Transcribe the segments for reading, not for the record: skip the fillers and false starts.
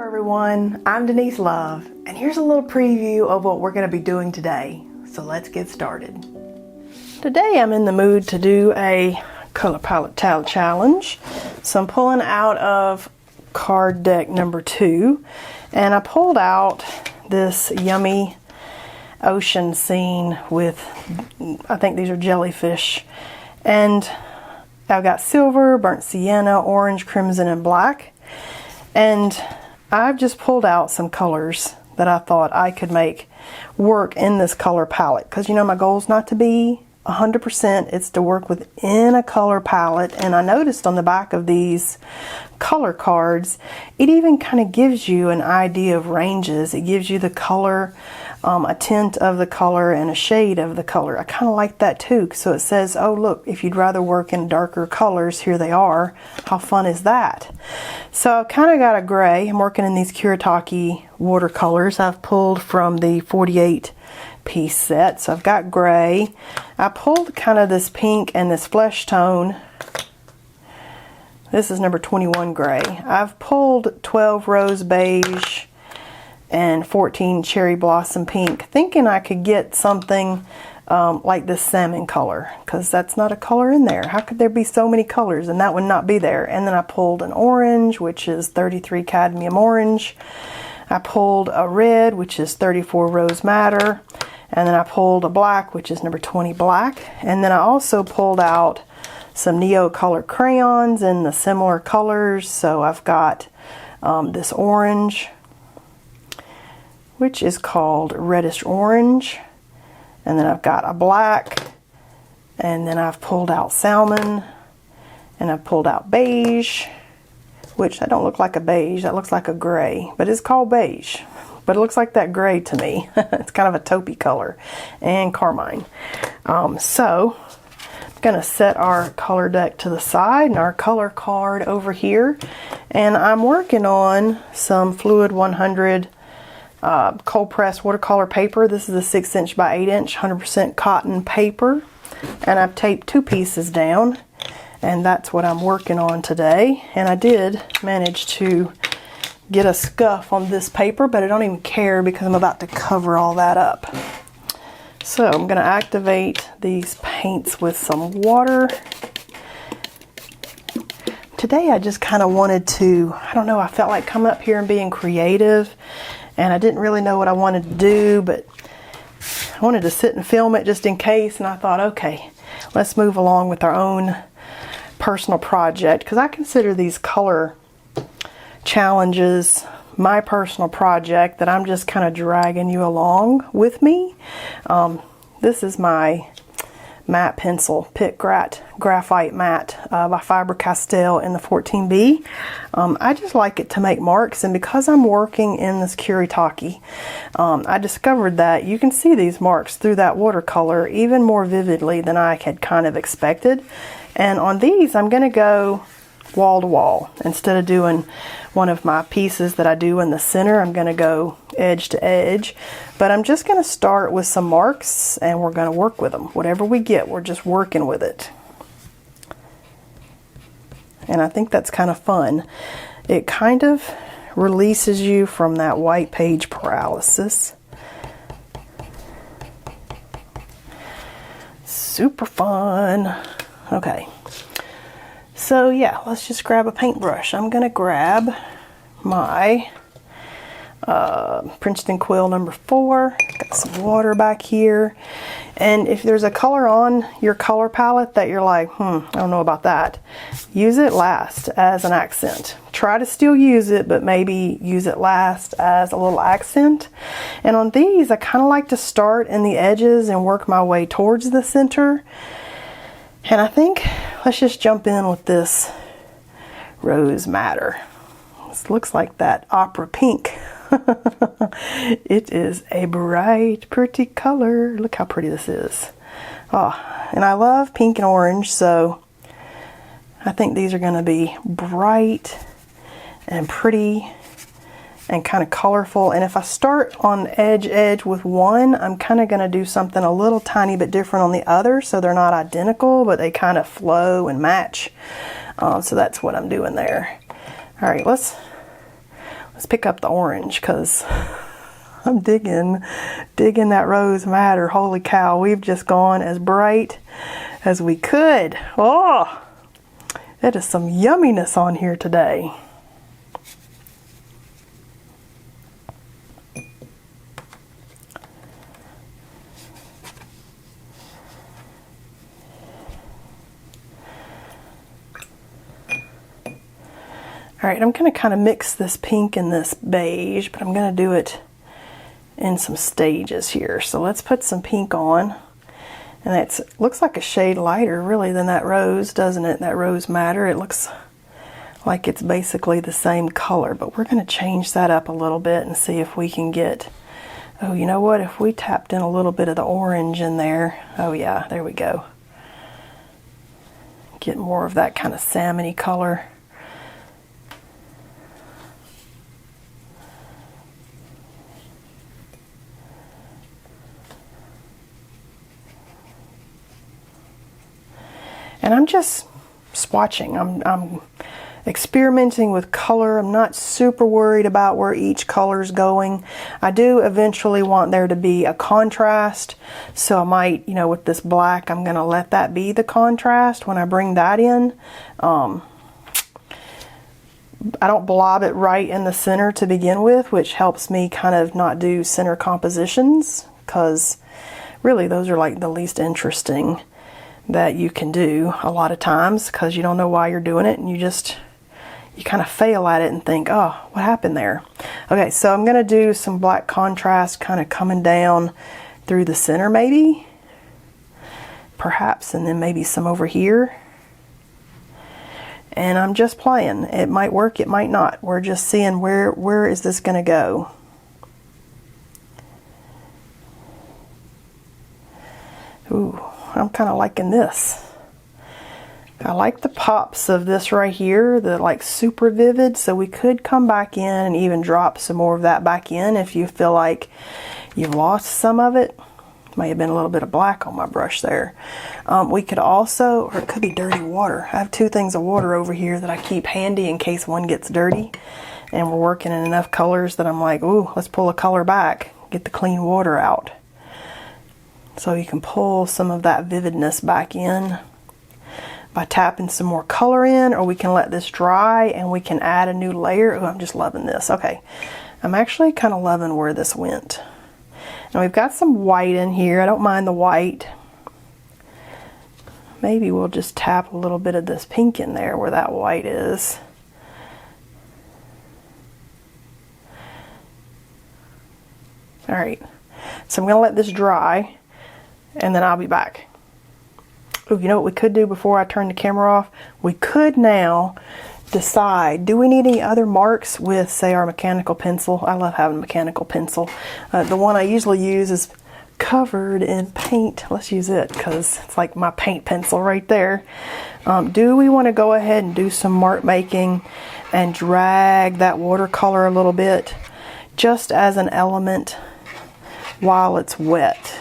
Everyone, I'm Denise Love, and here's a little preview of what we're going to be doing today. So let's get started. Today I'm in the mood to do a color palette tile challenge. So I'm pulling out of card deck number 2, and I pulled out this yummy ocean scene with, I think these are jellyfish, and I've got silver, burnt sienna, orange, crimson, and black. And I've just pulled out some colors that I thought I could make work in this color palette, because you know my goal is not to be 100%, it's to work within a color palette. And I noticed on the back of these color cards, it even kind of gives you an idea of ranges. It gives you the color, a tint of the color and a shade of the color. I kind of like that too. So it says, oh look, if you'd rather work in darker colors, here they are. How fun is that? So I've kind of got a gray. I'm working in these Kuretake watercolors I've pulled from the 48 piece set. So I've got gray. I pulled kind of this pink and this flesh tone. This is number 21 gray. I've pulled 12 rose beige and 14 cherry blossom pink, thinking I could get something like this salmon color, because that's not a color in there. How could there be so many colors and that would not be there? And then I pulled an orange, which is 33 cadmium orange. I pulled a red, which is 34 rose madder. And then I pulled a black, which is number 20 black. And then I also pulled out some Neo color crayons in the similar colors. So I've got this orange, which is called reddish orange. And then I've got a black. And then I've pulled out salmon. And I've pulled out beige, which that don't look like a beige. That looks like a gray, but it's called beige. But it looks like that gray to me. It's kind of a taupey color, and carmine. So I'm going to set our color deck to the side and our color card over here. And I'm working on some Fluid 100 cold pressed watercolor paper. This is a 6" by 8" 100% cotton paper. And I've taped 2 pieces down. And that's what I'm working on today. And I did manage to get a scuff on this paper, but I don't even care because I'm about to cover all that up. So I'm going to activate these paints with some water. Today I just kind of wanted to, I don't know, I felt like coming up here and being creative, and I didn't really know what I wanted to do, but I wanted to sit and film it just in case, and I thought, okay, let's move along with our own personal project, because I consider these color challenges my personal project that I'm just kind of dragging you along with me. This is my matte pencil, Pitt Graphite Matte by Faber-Castell in the 14B. I just like it to make marks, and because I'm working in this Kuretake, I discovered that you can see these marks through that watercolor even more vividly than I had kind of expected. And on these, I'm going to go wall to wall. Instead of doing one of my pieces that I do in the center, I'm going to go edge to edge. But I'm just going to start with some marks, and we're going to work with them. Whatever we get, we're just working with it. And I think that's kind of fun. It kind of releases you from that white page paralysis. Super fun. Okay. So yeah, let's just grab a paintbrush. I'm going to grab my Princeton Quill number 4. Got some water back here. And if there's a color on your color palette that you're like, I don't know about that, use it last as an accent. Try to still use it, but maybe use it last as a little accent. And on these, I kind of like to start in the edges and work my way towards the center. And I think let's just jump in with this rose madder. This looks like that opera pink. It is a bright, pretty color. Look how pretty this is. Oh, and I love pink and orange, so I think these are going to be bright and pretty and kind of colorful. And if I start on edge with one, I'm kind of going to do something a little tiny bit different on the other, so they're not identical, but they kind of flow and match. So that's what I'm doing there. All right, let's Let's pick up the orange because I'm digging that rose madder. Holy cow, we've just gone as bright as we could. Oh, that is some yumminess on here today. All right, I'm going to kind of mix this pink and this beige, but I'm going to do it in some stages here. So let's put some pink on. And it looks like a shade lighter really than that rose, doesn't it? That rose madder. It looks like it's basically the same color, but we're going to change that up a little bit and see if we can get, oh, you know what? If we tapped in a little bit of the orange in there, oh yeah, there we go. Get more of that kind of salmon-y color. And I'm just swatching. I'm experimenting with color. I'm not super worried about where each color's going. I do eventually want there to be a contrast. So I might, you know, with this black, I'm going to let that be the contrast when I bring that in. I don't blob it right in the center to begin with, which helps me kind of not do center compositions, because really those are like the least interesting that you can do a lot of times, because you don't know why you're doing it and you kind of fail at it and think, oh, what happened there? Okay, so I'm going to do some black contrast kind of coming down through the center maybe, perhaps, and then maybe some over here. And I'm just playing. It might work, it might not. We're just seeing where is this going to go. Ooh, I'm kind of liking this. I like the pops of this right here, the like super vivid, so we could come back in and even drop some more of that back in if you feel like you've lost some of it. May have been a little bit of black on my brush there. We could also, or it could be dirty water. I have two things of water over here that I keep handy in case one gets dirty, and we're working in enough colors that I'm like, ooh, let's pull a color back, get the clean water out. So you can pull some of that vividness back in by tapping some more color in, or we can let this dry and we can add a new layer. Oh, I'm just loving this. Okay, I'm actually kind of loving where this went. Now we've got some white in here. I don't mind the white. Maybe we'll just tap a little bit of this pink in there where that white is. All right, so I'm going to let this dry, and then I'll be back. Oh, you know what we could do before I turn the camera off? We could now decide, do we need any other marks with, say, our mechanical pencil? I love having a mechanical pencil. The one I usually use is covered in paint. Let's use it because it's like my paint pencil right there. Do we want to go ahead and do some mark making and drag that watercolor a little bit just as an element while it's wet?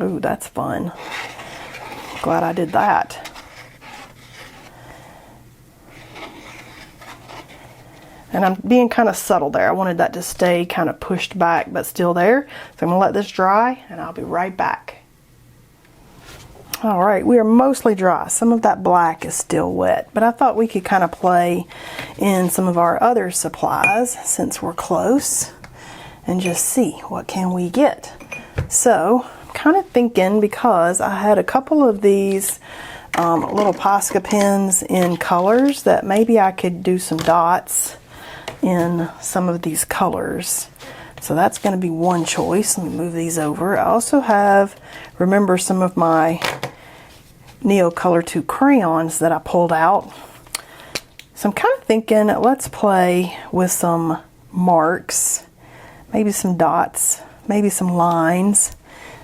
Ooh, that's fun. Glad I did that. And I'm being kind of subtle there. I wanted that to stay kind of pushed back, but still there. So I'm going to let this dry, and I'll be right back. All right, we are mostly dry. Some of that black is still wet, but I thought we could kind of play in some of our other supplies since we're close and just see what can we get. So I'm kind of thinking, because I had a couple of these little Posca pens in colors, that maybe I could do some dots in some of these colors. So that's going to be one choice. Let me move these over. I also have, remember, some of my Neo Color 2 crayons that I pulled out. So I'm kind of thinking, let's play with some marks, maybe some dots, maybe some lines.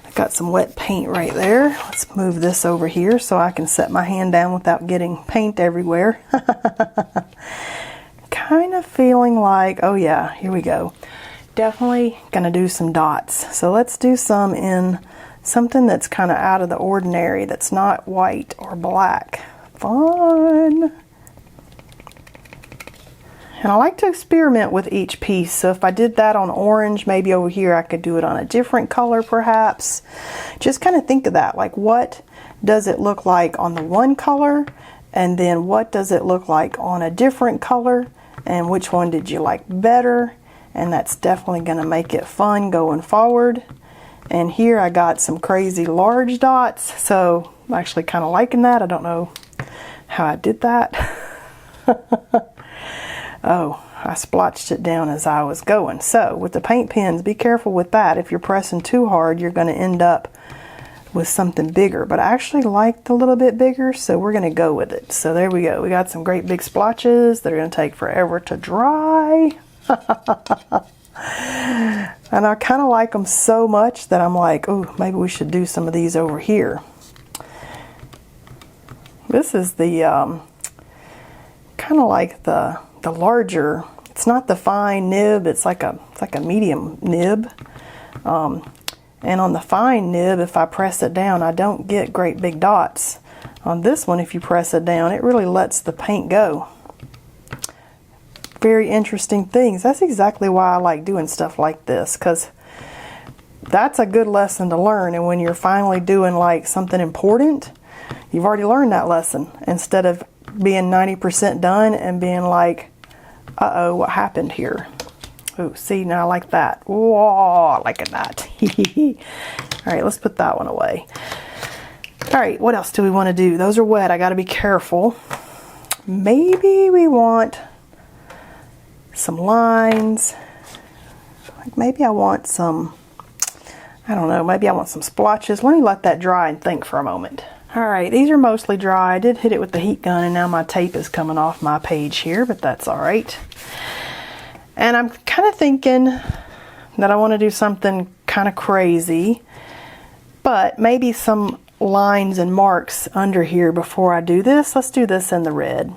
I've got some wet paint right there. Let's move this over here so I can set my hand down without getting paint everywhere. Kind of feeling like, oh yeah, here we go. Definitely gonna do some dots. So let's do some in something that's kind of out of the ordinary, that's not white or black. Fun. And I like to experiment with each piece. So if I did that on orange, maybe over here I could do it on a different color perhaps. Just kind of think of that, like what does it look like on the one color, and then what does it look like on a different color, and which one did you like better? And that's definitely going to make it fun going forward. And here I got some crazy large dots, so I'm actually kind of liking that. I don't know how I did that. Oh, I splotched it down as I was going. So with the paint pens, be careful with that. If you're pressing too hard, you're going to end up with something bigger. But I actually liked a little bit bigger, so we're going to go with it. So there we go. We got some great big splotches that are going to take forever to dry. And I kind of like them so much that I'm like, oh, maybe we should do some of these over here. This is the kind of like the larger. It's not the fine nib. It's like a medium nib. And on the fine nib, if I press it down, I don't get great big dots. On this one, if you press it down, it really lets the paint go. Very interesting things. That's exactly why I like doing stuff like this, because that's a good lesson to learn. And when you're finally doing like something important, you've already learned that lesson, instead of being 90% done and being like, uh-oh, what happened here? Oh, see, now I like that. Whoa, I like that. All right, let's put that one away. All right, what else do we want to do? Those are wet. I got to be careful. Maybe we want some lines. Like maybe I want some, I don't know, maybe I want some splotches. Let me let that dry and think for a moment. All right, these are mostly dry. I did hit it with the heat gun and now my tape is coming off my page here, but that's all right. And I'm kind of thinking that I want to do something kind of crazy, but maybe some lines and marks under here before I do this. Let's do this in the red.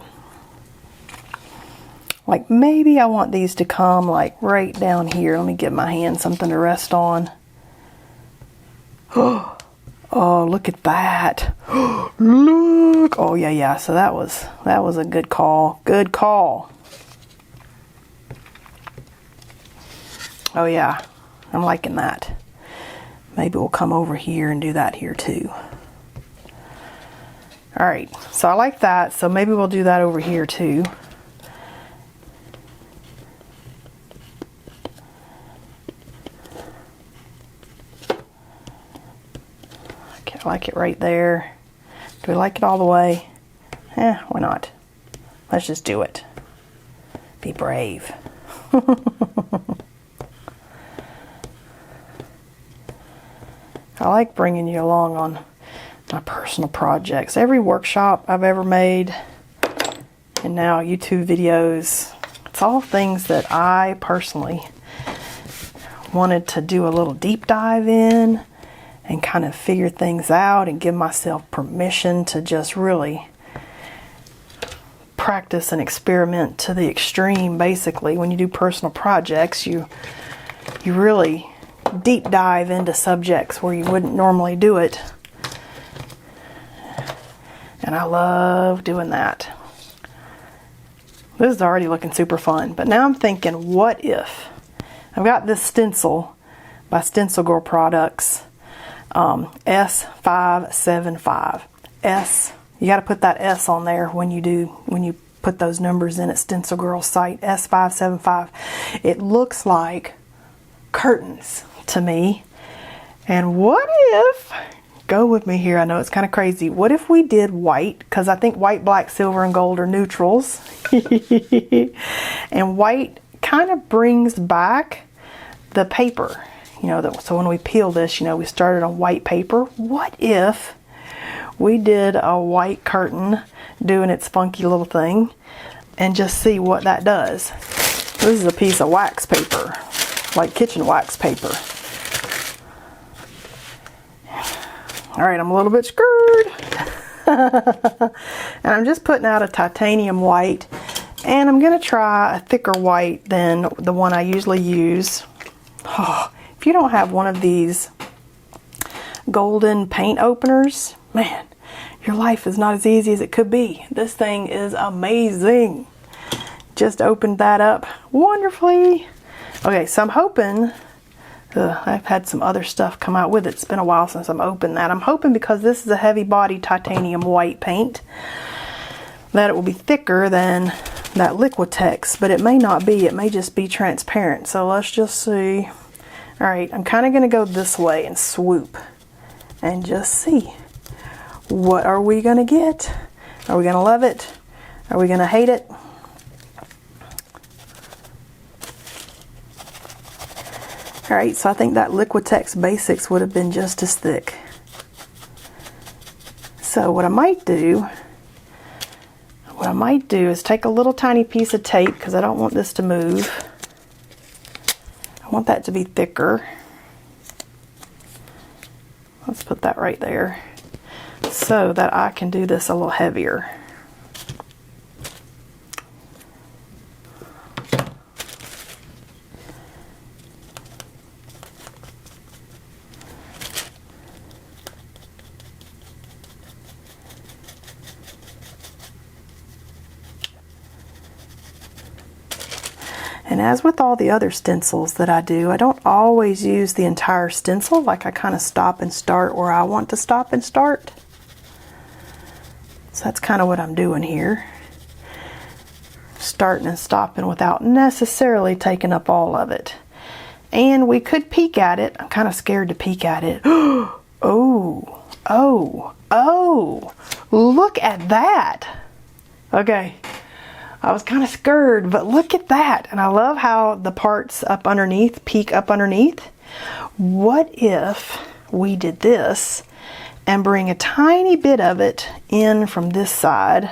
Like maybe I want these to come like right down here. Let me give my hand something to rest on. Oh, look at that. Look. Oh, yeah. So that was a good call. Good call. Oh, yeah. I'm liking that. Maybe we'll come over here and do that here too. All right. So I like that. So maybe we'll do that over here too. I like it right there. Do we like it all the way? Why not? Let's just do it. Be brave. I like bringing you along on my personal projects. Every workshop I've ever made, and now YouTube videos, it's all things that I personally wanted to do a little deep dive in and kind of figure things out and give myself permission to just really practice and experiment to the extreme. Basically, when you do personal projects, you really deep dive into subjects where you wouldn't normally do it. And I love doing that. This is already looking super fun, but now I'm thinking, what if I've got this stencil by Stencil Girl Products, S575. You got to put that S on there when you put those numbers in at Stencil Girl's site, S575. It looks like curtains to me. And what if, go with me here, I know it's kind of crazy, what if we did white? Because I think white, black, silver, and gold are neutrals. And white kind of brings back the paper. So when we peel this, we started on white paper. What if we did a white curtain doing its funky little thing and just see what that does? This is a piece of wax paper, like kitchen wax paper. All right, I'm a little bit screwed. And I'm just putting out a titanium white, and I'm going to try a thicker white than the one I usually use. If you don't have one of these golden paint openers, man, your life is not as easy as it could be. This thing is amazing. just opened that up wonderfully. Okay, so I'm hoping, I've had some other stuff come out with it. It's been a while since I've opened that. I'm hoping because this is a heavy body titanium white paint that it will be thicker than that Liquitex, but it may not be. It may just be transparent. So let's just see. All right, I'm kind of going to go this way and swoop and just see. What are we going to get? Are we going to love it? Are we going to hate it? All right, so I think that Liquitex Basics would have been just as thick. So what I might do is take a little tiny piece of tape, because I don't want this to move. I want that to be thicker. Let's put that right there so that I can do this a little heavier. And as with all the other stencils that I do, I don't always use the entire stencil. Like I kind of stop and start where I want to stop and start. So that's kind of what I'm doing here. Starting and stopping without necessarily taking up all of it. And we could peek at it. I'm kind of scared to peek at it. Oh, look at that. Okay. I was kind of scared, but look at that. And I love how the parts up underneath peek up underneath. What if we did this and bring a tiny bit of it in from this side?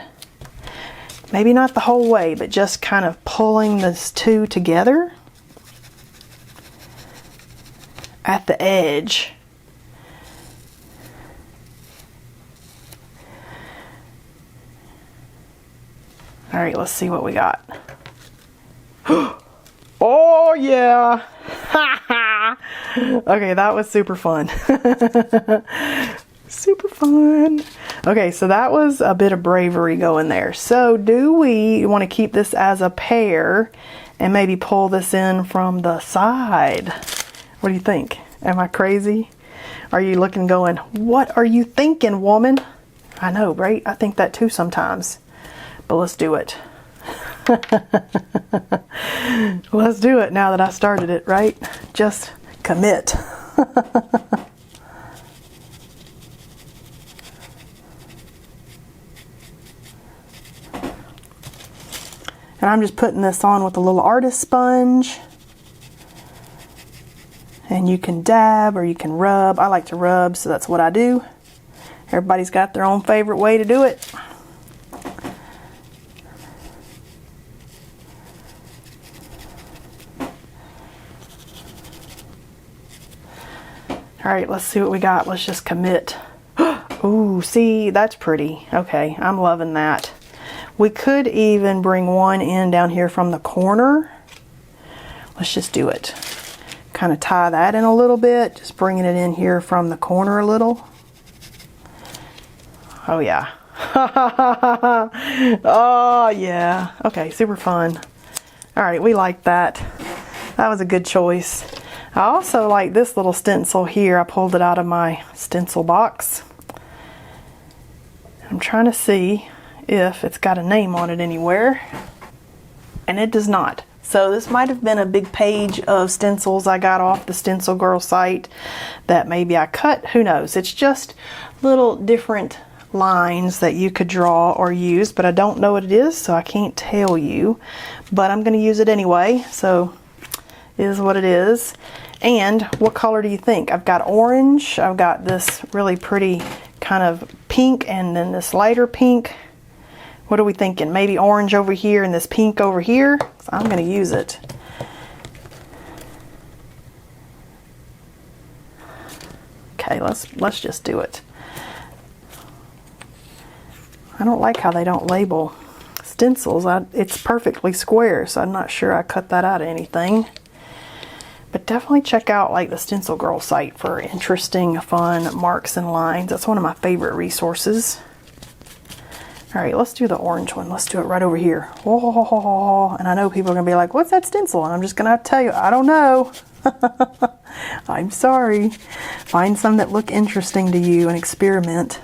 Maybe not the whole way, but just kind of pulling these two together at the edge. All right, let's see what we got. Oh yeah! Okay, that was super fun. Super fun. Okay, so that was a bit of bravery going there. So do we want to keep this as a pair and maybe pull this in from the side? What do you think? Am I crazy? Are you looking going, what are you thinking, woman? I know, right? I think that too sometimes. But let's do it. Let's do it now that I started it, right? Just commit. And I'm just putting this on with a little artist sponge. And you can dab or you can rub. I like to rub, so that's what I do. Everybody's got their own favorite way to do it. All right, let's see what we got. Let's just commit. Ooh, see, that's pretty. Okay, I'm loving that. We could even bring one in down here from the corner. Let's just do it. Kind of tie that in a little bit, just bringing it in here from the corner a little. Oh yeah. Oh yeah. Okay, super fun. All right, we like that. That was a good choice. I also like this little stencil here. I pulled it out of my stencil box. I'm trying to see if it's got a name on it anywhere. And it does not. So this might have been a big page of stencils I got off the Stencil Girl site that maybe I cut. Who knows? It's just little different lines that you could draw or use, but I don't know what it is, so I can't tell you. But I'm going to use it anyway, so it is what it is. And what color do you think? I've got orange, I've got this really pretty kind of pink, and then this lighter pink. What are we thinking? Maybe orange over here and this pink over here? So I'm going to use it. Okay, let's just do it. I don't like how they don't label stencils. It's perfectly square, so I'm not sure I cut that out of anything. But definitely check out like the Stencil Girl site for interesting, fun marks and lines. That's one of my favorite resources. All right, let's do the orange one. Let's do it right over here. Oh, and I know people are gonna be like, what's that stencil? And I'm just gonna have to tell you, I don't know. I'm sorry. Find some that look interesting to you and experiment.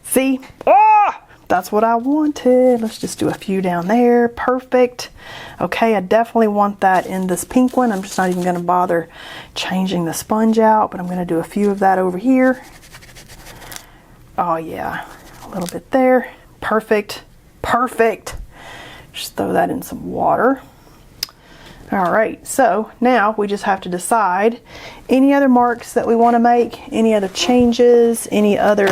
See? Oh, that's what I wanted. Let's just do a few down there. Perfect. Okay, I definitely want that in this pink one. I'm just not even gonna bother changing the sponge out, but I'm gonna do a few of that over here. Oh yeah, a little bit there. Perfect, perfect. Just throw that in some water. All right, so now we just have to decide any other marks that we want to make, any other changes, any other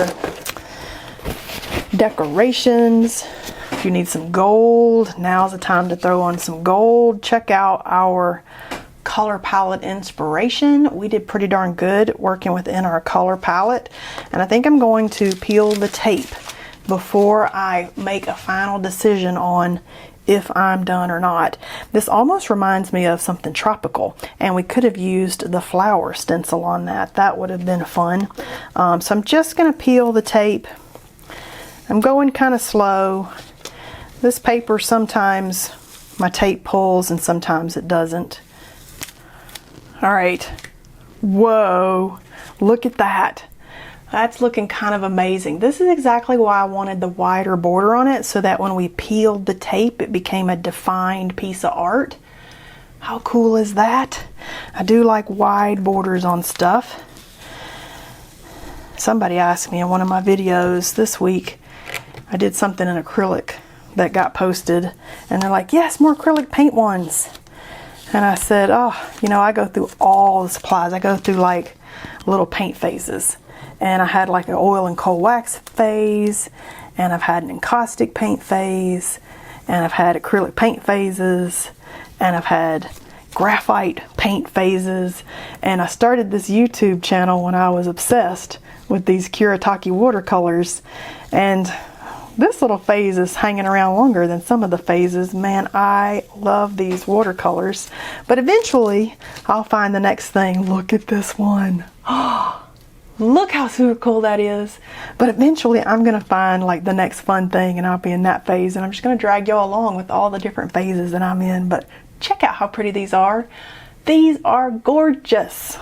decorations. If you need some gold, now's the time to throw on some gold. Check out our color palette inspiration. We did pretty darn good working within our color palette, and I think I'm going to peel the tape before I make a final decision on if I'm done or not. This almost reminds me of something tropical, and we could have used the flower stencil on that. That would have been fun. So I'm just going to peel the tape. I'm going kind of slow. This paper, sometimes my tape pulls and sometimes it doesn't. All right, whoa, look at that. That's looking kind of amazing. This is exactly why I wanted the wider border on it, so that when we peeled the tape, it became a defined piece of art. How cool is that? I do like wide borders on stuff. Somebody asked me in one of my videos this week, I did something in acrylic that got posted, and they're like, yes, more acrylic paint ones. And I said, oh, you know, I go through all the supplies. I go through like little paint phases. And I had like an oil and coal wax phase, and I've had an encaustic paint phase, and I've had acrylic paint phases, and I've had graphite paint phases. And I started this YouTube channel when I was obsessed with these Kuretake watercolors. And this little phase is hanging around longer than some of the phases. Man, I love these watercolors. But eventually, I'll find the next thing. Look at this one. Look how super cool that is. But eventually, I'm going to find like the next fun thing, and I'll be in that phase. And I'm just going to drag y'all along with all the different phases that I'm in. But check out how pretty these are. These are gorgeous.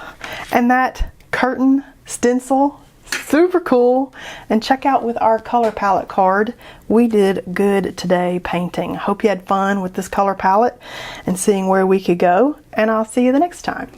And that curtain stencil, super cool. And check out with our color palette card, we did good today painting. Hope you had fun with this color palette and seeing where we could go, and I'll see you the next time.